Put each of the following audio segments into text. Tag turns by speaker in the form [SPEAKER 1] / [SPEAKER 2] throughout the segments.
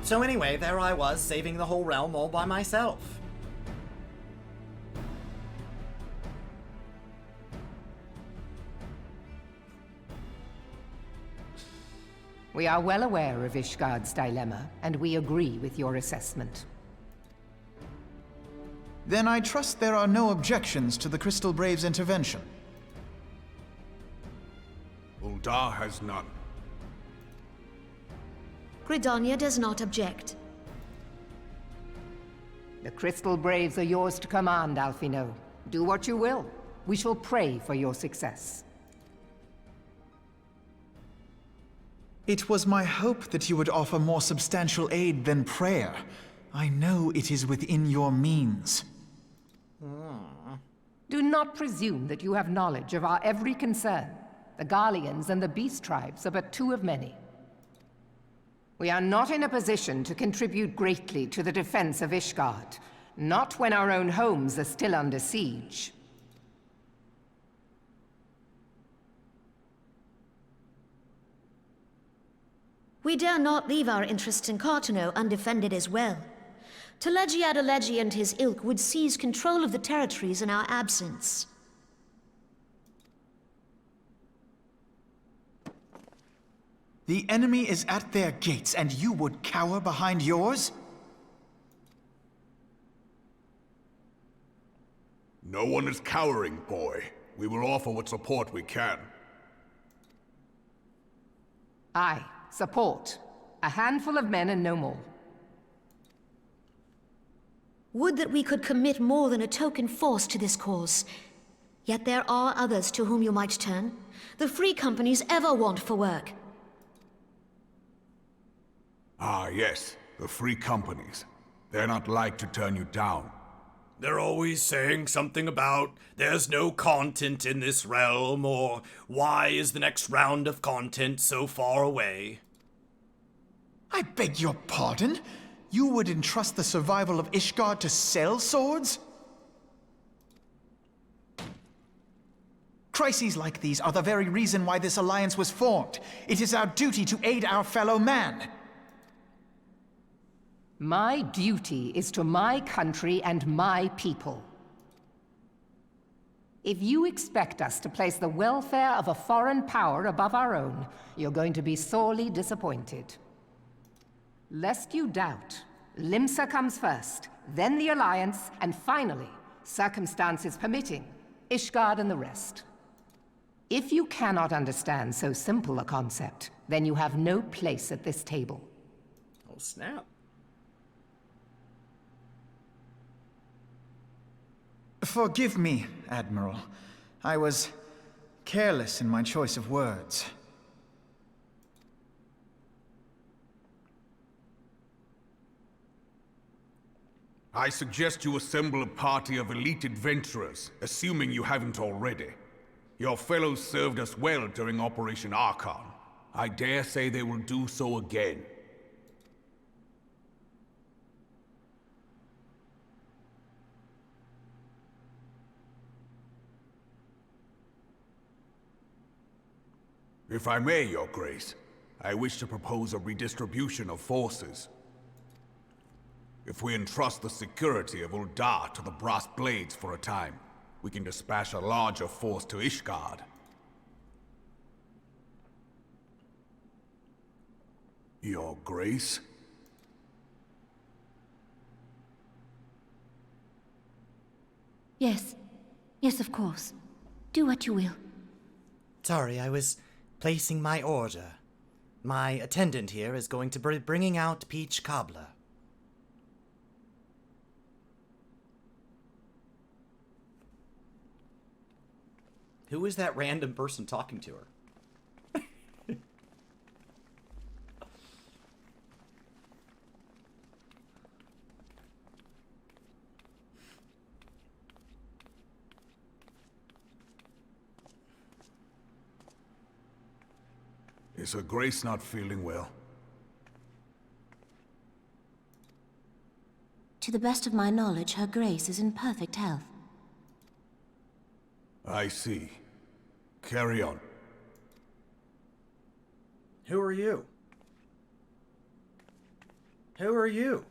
[SPEAKER 1] So anyway, there I was, saving the whole realm all by myself.
[SPEAKER 2] We are well aware of Ishgard's dilemma, and we agree with your assessment.
[SPEAKER 3] Then I trust there are no objections to the Crystal Brave's intervention.
[SPEAKER 4] Uldar has none.
[SPEAKER 5] Gridania does not object.
[SPEAKER 2] The Crystal Braves are yours to command, Alphino. Do what you will. We shall pray for your success.
[SPEAKER 3] It was my hope that you would offer more substantial aid than prayer. I know it is within your means.
[SPEAKER 2] Do not presume that you have knowledge of our every concern. The Garleans and the Beast Tribes are but two of many. We are not in a position to contribute greatly to the defense of Ishgard, not when our own homes are still under siege.
[SPEAKER 5] We dare not leave our interests in Cartano undefended as well. Teleji Adeleji and his ilk would seize control of the territories in our absence.
[SPEAKER 3] The enemy is at their gates, and you would cower behind yours?
[SPEAKER 4] No one is cowering, boy. We will offer what support we can.
[SPEAKER 2] Aye, support. A handful of men and no more.
[SPEAKER 5] Would that we could commit more than a token force to this cause. Yet there are others to whom you might turn. The free companies ever want for work.
[SPEAKER 4] Ah, yes. The free companies. They're not like to turn you down.
[SPEAKER 1] They're always saying something about there's no content in this realm, or why is the next round of content so far away?
[SPEAKER 3] I beg your pardon? You would entrust the survival of Ishgard to sell swords? Crises like these are the very reason why this alliance was formed. It is our duty to aid our fellow man.
[SPEAKER 2] My duty is to my country and my people. If you expect us to place the welfare of a foreign power above our own, you're going to be sorely disappointed. Lest you doubt, Limsa comes first, then the Alliance, and finally, circumstances permitting, Ishgard and the rest. If you cannot understand so simple a concept, then you have no place at this table.
[SPEAKER 1] Oh, snap.
[SPEAKER 3] Forgive me, Admiral. I was careless in my choice of words.
[SPEAKER 4] I suggest you assemble a party of elite adventurers, assuming you haven't already. Your fellows served us well during Operation Archon. I dare say they will do so again. If I may, Your Grace, I wish to propose a redistribution of forces. If we entrust the security of Uldar to the Brass Blades for a time, we can dispatch a larger force to Ishgard. Your Grace?
[SPEAKER 5] Yes. Yes, of course. Do what you will.
[SPEAKER 1] Sorry, I was placing my order. My attendant here is going to be bringing out Peach Cobbler. Who is that random person talking to her?
[SPEAKER 4] Is Her Grace not feeling well?
[SPEAKER 6] To the best of my knowledge, Her Grace is in perfect health.
[SPEAKER 4] I see. Carry on.
[SPEAKER 1] Who are you? Who are you?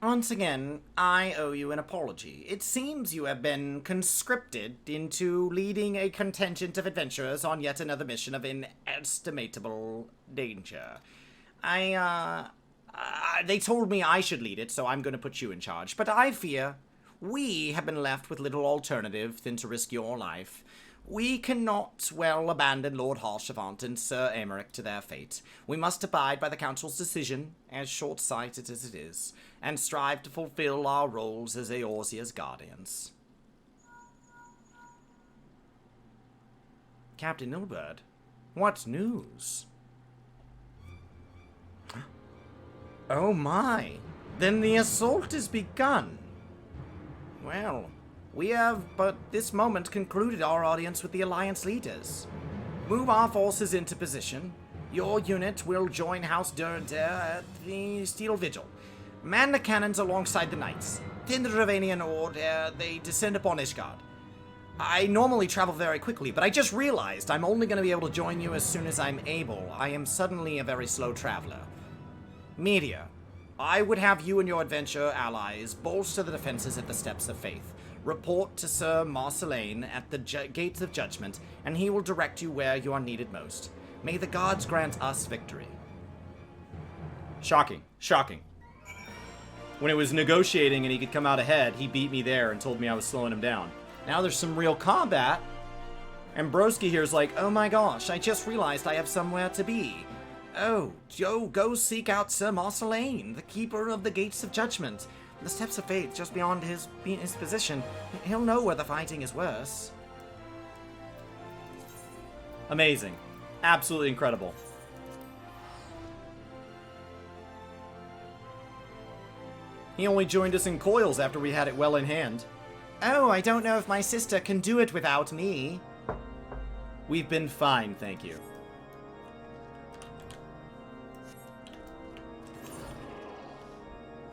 [SPEAKER 1] Once again, I owe you an apology. It seems you have been conscripted into leading a contingent of adventurers on yet another mission of inestimable danger. They told me I should lead it, so I'm going to put you in charge. But I fear we have been left with little alternative than to risk your life. We cannot, well, abandon Lord Harshavant and Sir Aymeric to their fate. We must abide by the Council's decision, as short-sighted as it is, and strive to fulfill our roles as Eorzea's guardians. Captain Ilbert, what news? Oh my, then the assault has begun. Well, we have but this moment concluded our audience with the Alliance leaders. Move our forces into position. Your unit will join House Durder at the Steel Vigil. Man the cannons alongside the knights. Then the Dravanian order, they descend upon Ishgard. I normally travel very quickly, but I just realized I'm only going to be able to join you as soon as I'm able. I am suddenly a very slow traveler. Media, I would have you and your adventure allies bolster the defenses at the Steps of Faith. Report to Sir Marceline at the Gates of Judgment, and he will direct you where you are needed most. May the gods grant us victory. Shocking. Shocking. When it was negotiating and he could come out ahead, he beat me there and told me I was slowing him down. Now there's some real combat, and Broski here's like, oh my gosh, I just realized I have somewhere to be. Oh, Joe, go seek out Sir Marceline, the keeper of the Gates of Judgment. The Steps of Faith, just beyond his position. He'll know where the fighting is worse. Amazing. Absolutely incredible. He only joined us in coils after we had it well in hand. Oh, I don't know if my sister can do it without me. We've been fine, thank you.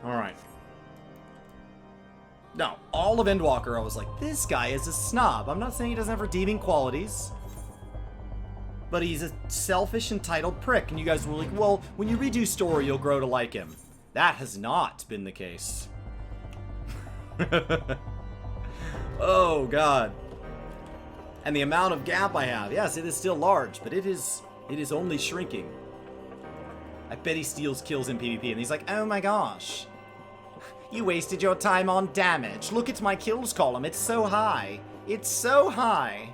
[SPEAKER 1] Alright. No, all of Endwalker, I was like, this guy is a snob. I'm not saying he doesn't have redeeming qualities, but he's a selfish, entitled prick. And you guys were like, well, when you redo story, you'll grow to like him. That has not been the case. Oh, God. And the amount of gap I have. Yes, it is still large, but it is only shrinking. I bet he steals kills in PvP, and he's like, oh my gosh. You wasted your time on damage. Look at my kills column. It's so high. It's so high.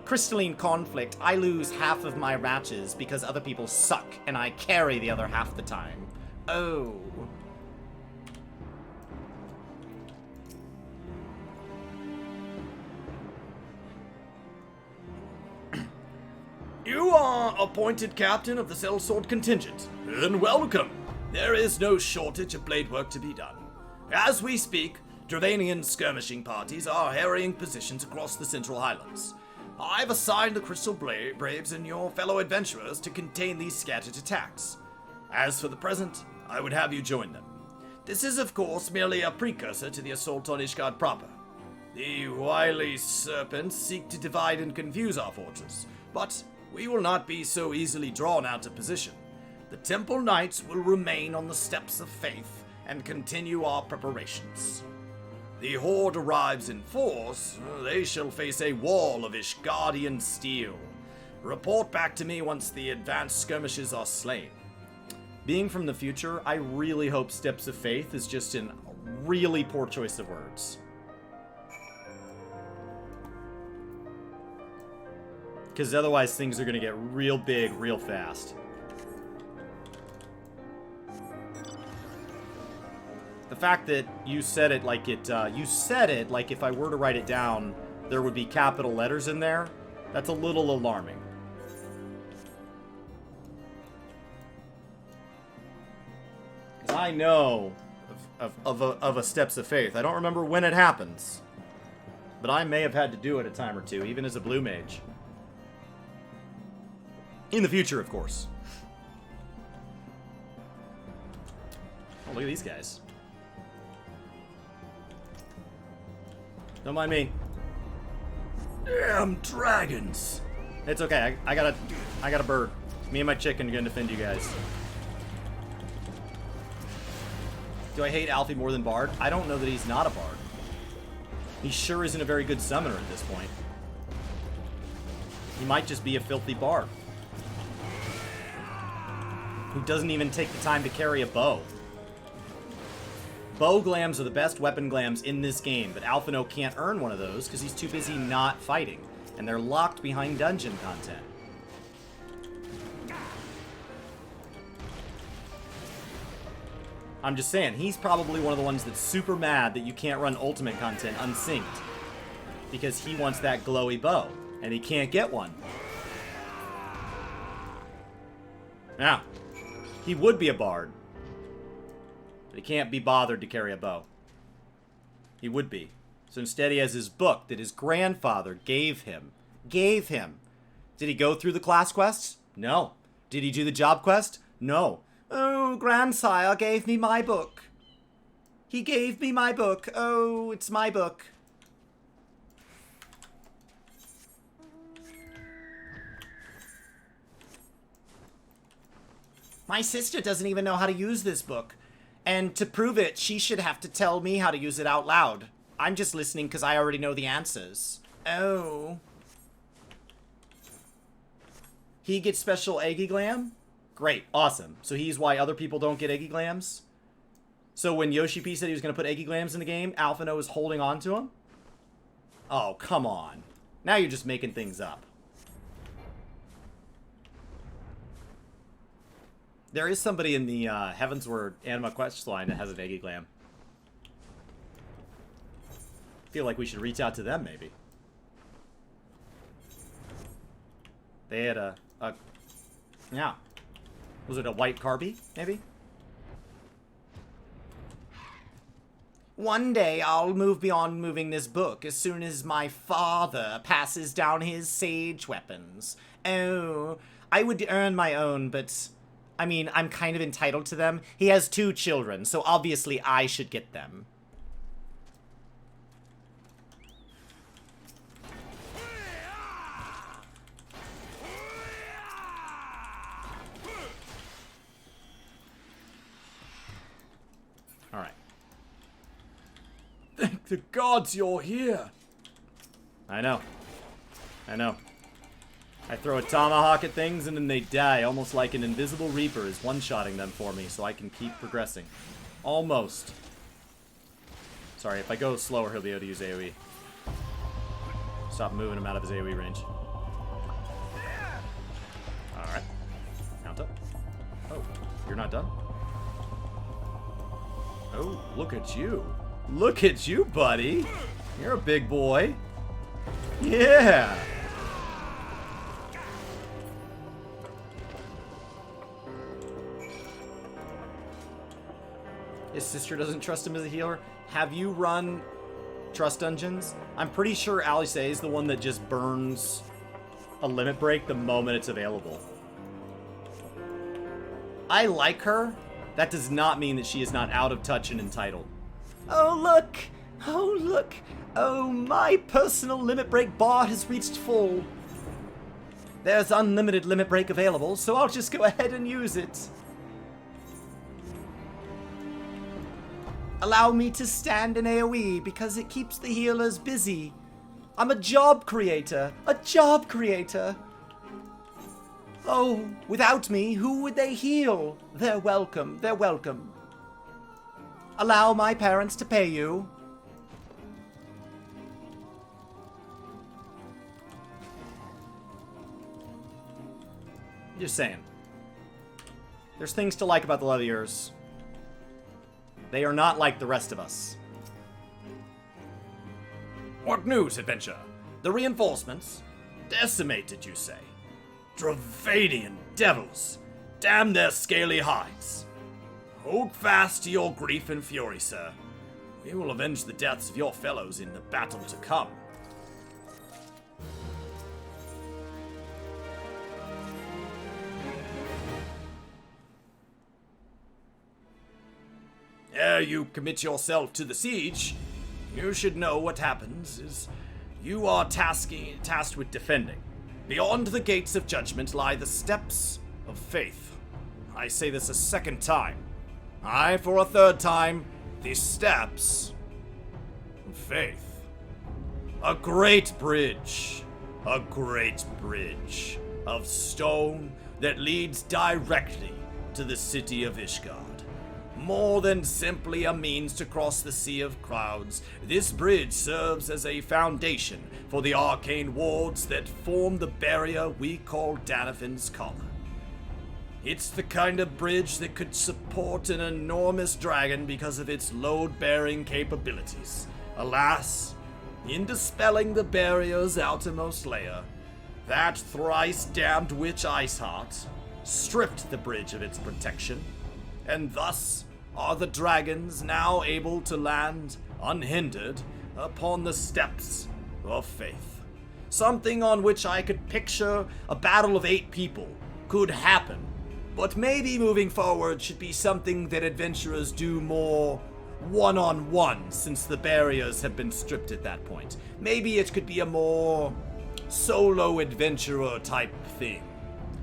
[SPEAKER 1] Crystalline Conflict. I lose half of my matches because other people suck, and I carry the other half the time. Oh. You are appointed captain of the Sellsword contingent. Then welcome. There is no shortage of blade work to be done. As we speak, Dravanian skirmishing parties are harrying positions across the Central Highlands. I've assigned the Crystal Braves and your fellow adventurers to contain these scattered attacks. As for the present, I would have you join them. This is, of course, merely a precursor to the assault on Ishgard proper. The wily serpents seek to divide and confuse our fortress, but we will not be so easily drawn out of position. The Temple Knights will remain on the Steps of Faith and continue our preparations. The Horde arrives in force, they shall face a wall of Ishgardian steel. Report back to me once the advanced skirmishes are slain. Being from the future, I really hope Steps of Faith is just a really poor choice of words. Because otherwise things are going to get real big real fast. The fact that you said it like if I were to write it down, there would be capital letters in there, that's a little alarming. I know of a Steps of Faith. I don't remember when it happens. But I may have had to do it a time or two, even as a blue mage. In the future, of course. Oh, look at these guys. Don't mind me. Damn dragons! It's okay. I got a bird. Me and my chicken are gonna defend you guys. Do I hate Alfie more than Bard? I don't know that he's not a Bard. He sure isn't a very good summoner at this point. He might just be a filthy Bard. Who doesn't even take the time to carry a bow. Bow glams are the best weapon glams in this game, but Alphino can't earn one of those because he's too busy not fighting. And they're locked behind dungeon content. I'm just saying, he's probably one of the ones that's super mad that you can't run ultimate content unsynced. Because he wants that glowy bow, and he can't get one. Now, he would be a bard, but he can't be bothered to carry a bow. He would be. So instead he has his book that his grandfather gave him. Did he go through the class quests? No. Did he do the job quest? No. Oh, grandsire gave me my book. He gave me my book. Oh, it's my book. My sister doesn't even know how to use this book. And to prove it, she should have to tell me how to use it out loud. I'm just listening because I already know the answers. Oh. He gets special Eggy Glam? Great, awesome. So he's why other people don't get Eggy Glams? So when Yoshi P said he was going to put Eggy Glams in the game, Alphino is holding on to him? Oh, come on. Now you're just making things up. There is somebody in the Heavensward Anima Quest line that has an Eggy Glam. Feel like we should reach out to them, maybe. They had yeah. Was it a white Carby, maybe? One day I'll move beyond moving this book as soon as my father passes down his sage weapons. Oh, I would earn my own, but I mean, I'm kind of entitled to them. He has 2 children, so obviously I should get them. Alright. Thank the gods you're here. I know. I throw a tomahawk at things and then they die, almost like an invisible reaper is one-shotting them for me so I can keep progressing. Almost. Sorry, if I go slower, he'll be able to use AoE. Stop moving him out of his AoE range. Alright. Mount up. Oh, you're not done? Oh, look at you. Look at you, buddy. You're a big boy. Yeah. His sister doesn't trust him as a healer. Have you run Trust Dungeons? I'm pretty sure Alice is the one that just burns a limit break the moment it's available. I like her. That does not mean that she is not out of touch and entitled. Oh, look! Oh, look! Oh, my personal limit break bar has reached full. There's unlimited limit break available, so I'll just go ahead and use it. Allow me to stand in AoE because it keeps the healers busy. I'm a job creator. A job creator. Oh, without me, who would they heal? They're welcome. They're welcome. Allow my parents to pay you. Just saying. There's things to like about the Leviers. They are not like the rest of us. What news, adventure? The reinforcements? Decimated, you say? Dravadian devils! Damn their scaly hides! Hold fast to your grief and fury, sir. We will avenge the deaths of your fellows in the battle to come. Ere you commit yourself to the siege, you should know what happens is you are tasked with defending. Beyond the gates of judgment lie the steps of faith. I say this a second time. Aye, for a third time, the steps of faith. A great bridge of stone that leads directly to the city of Ishgard. More than simply a means to cross the sea of clouds, this bridge serves as a foundation for the arcane wards that form the barrier we call Danafin's Collar. It's the kind of bridge that could support an enormous dragon because of its load-bearing capabilities. Alas, in dispelling the barrier's outermost layer, that thrice-damned witch Iceheart stripped the bridge of its protection, and thus are the dragons now able to land unhindered upon the steps of faith. Something on which I could picture a battle of 8 people could happen, but maybe moving forward should be something that adventurers do more one-on-one since the barriers have been stripped at that point. Maybe it could be a more solo adventurer type thing.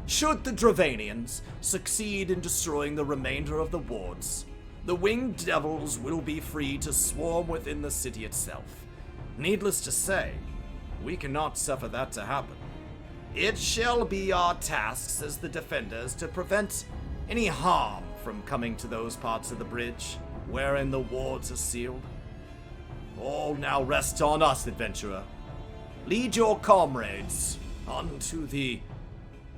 [SPEAKER 1] Should the Dravanians succeed in destroying the remainder of the wards, the winged devils will be free to swarm within the city itself. Needless to say, we cannot suffer that to happen. It shall be our tasks as the defenders to prevent any harm from coming to those parts of the bridge wherein the wards are sealed. All now rests on us, adventurer. Lead your comrades onto the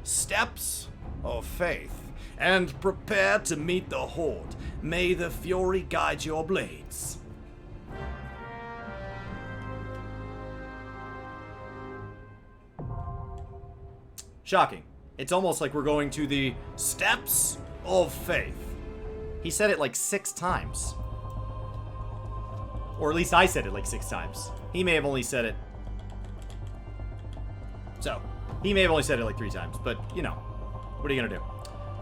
[SPEAKER 1] steps of faith, and prepare to meet the horde. May the fury guide your blades. Shocking. It's almost like we're going to the steps of faith. He said it like 6 times. Or at least I said it like 6 times. He may have only said it... So, he may have only said it like 3 times, but, you know, what are you gonna do?